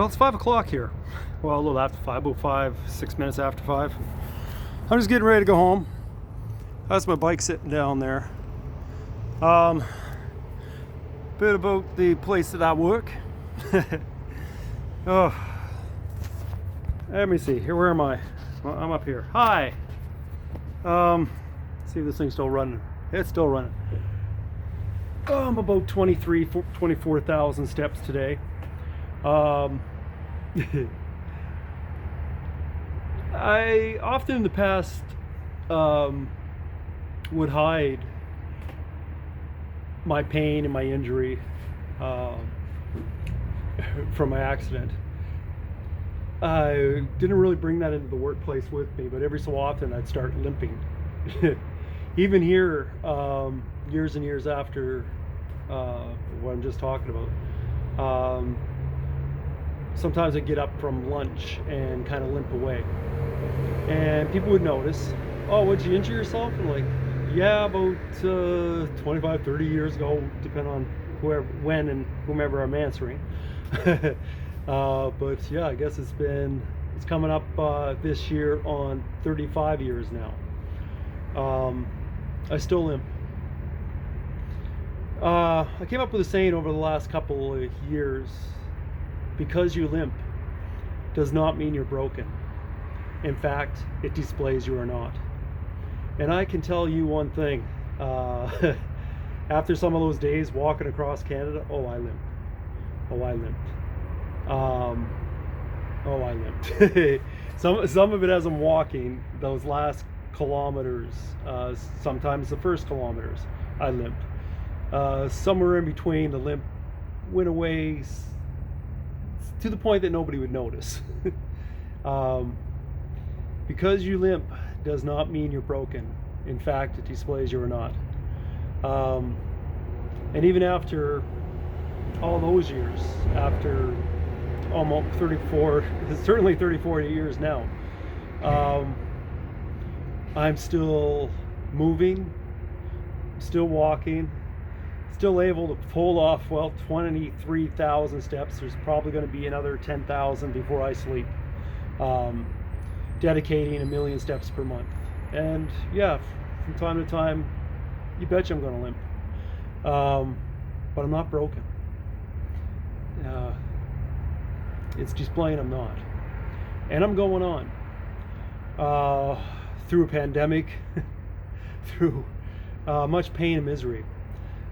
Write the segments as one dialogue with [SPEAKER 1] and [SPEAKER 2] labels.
[SPEAKER 1] Well, it's 5 o'clock here. Well, a little after 5, about 6 minutes after 5. I'm just getting ready to go home. That's my bike sitting down there. Bit about the place that I work. Oh, let me see. Here, where am I? Well, I'm up here. Hi. See if this thing's still running. It's still running. I'm about 24,000 steps today. I often in the past would hide my pain and my injury from my accident. I didn't really bring that into the workplace with me, but every so often I'd start limping. Even here, years and years after what I'm just talking about, sometimes I'd get up from lunch and kind of limp away. And people would notice, oh, would you injure yourself? And like, yeah, about 25, 30 years ago, depending on when and whomever I'm answering. But yeah, I guess it's coming up this year on 35 years now. I still limp. I came up with a saying over the last couple of years: because you limp does not mean you're broken. In fact, it displays you are not. And I can tell you one thing, after some of those days walking across Canada, I limped. I limped. Some of it as I'm walking, those last kilometers, sometimes the first kilometers, I limped. Somewhere in between, the limp went away to the point that nobody would notice. Because you limp does not mean you're broken. In fact, it displays you are not. And even after all those years, after almost 34, certainly 34 years now, I'm still moving, still walking, still able to pull off, 23,000 steps. There's probably going to be another 10,000 before I sleep. Dedicating 1 million steps per month. And yeah, from time to time, you betcha I'm going to limp. But I'm not broken. It's just plain I'm not. And I'm going on. Through a pandemic, through much pain and misery.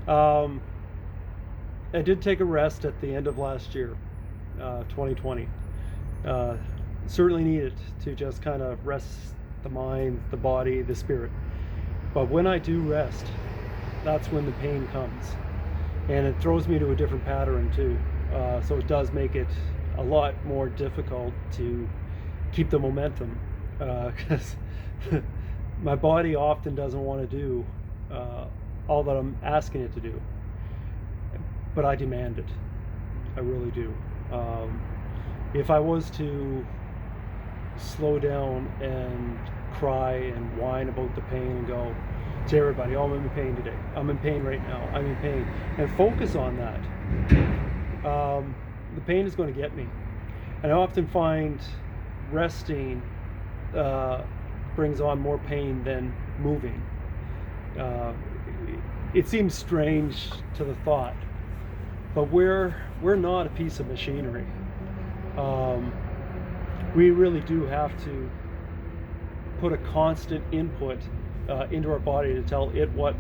[SPEAKER 1] I did take a rest at the end of last year, 2020. Certainly needed to just kind of rest the mind, the body, the spirit. But when I do rest, that's when the pain comes. And it throws me to a different pattern too. So it does make it a lot more difficult to keep the momentum, because my body often doesn't want to do all that I'm asking it to do. But I demand it. I really do. If I was to slow down and cry and whine about the pain and go to everybody, I'm in pain today, I'm in pain right now, I'm in pain, and focus on that, the pain is going to get me. And I often find resting brings on more pain than moving. It seems strange to the thought, but we're not a piece of machinery. We really do have to put a constant input into our body to tell it what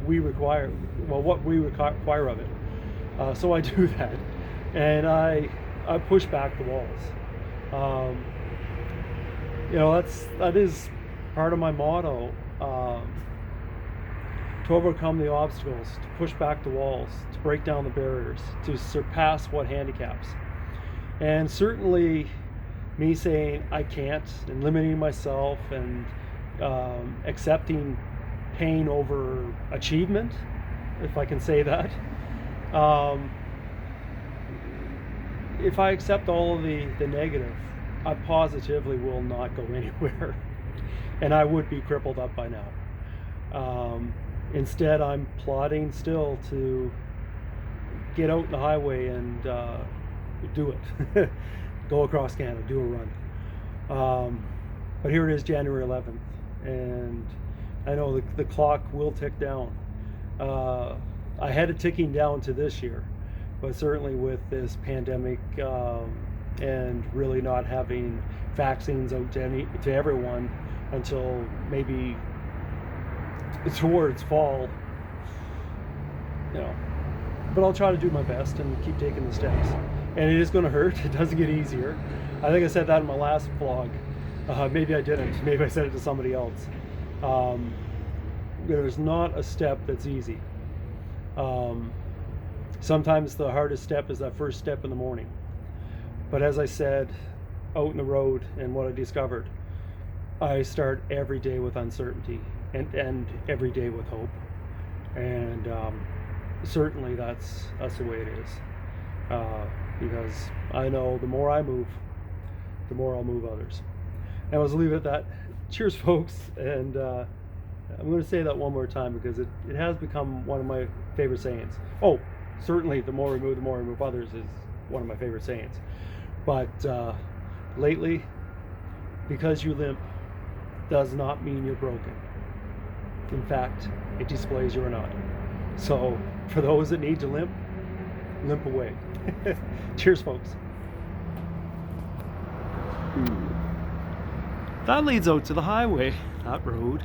[SPEAKER 1] we require, what we require of it. So I do that, and I push back the walls. That is part of my motto, to overcome the obstacles, to push back the walls, to break down the barriers, to surpass what handicaps. And certainly me saying I can't and limiting myself and accepting pain over achievement, if I can say that. If I accept all of the negative, I positively will not go anywhere. And I would be crippled up by now. Instead, I'm plodding still to get out in the highway and do it. Go across Canada, do a run. But here it is, January 11th, and I know the clock will tick down. I had it ticking down to this year, but certainly with this pandemic and really not having vaccines out to everyone until maybe towards fall, but I'll try to do my best and keep taking the steps. And it is going to hurt. It doesn't get easier. I think I said that in my last vlog. Maybe I didn't. Maybe I said it to somebody else. There's not a step that's easy. Sometimes the hardest step is that first step in the morning. But as I said, out in the road and what I discovered, I start every day with uncertainty and end every day with hope. And certainly that's the way it is. Because I know the more I move, the more I'll move others. And I'll just leave it at that. Cheers, folks. And I'm going to say that one more time because it has become one of my favorite sayings. Oh, certainly the more we move others is one of my favorite sayings. But lately, because you limp does not mean you're broken. In fact, it displays you're not. So for those that need to limp away. Cheers, folks. That leads out to the highway, that road.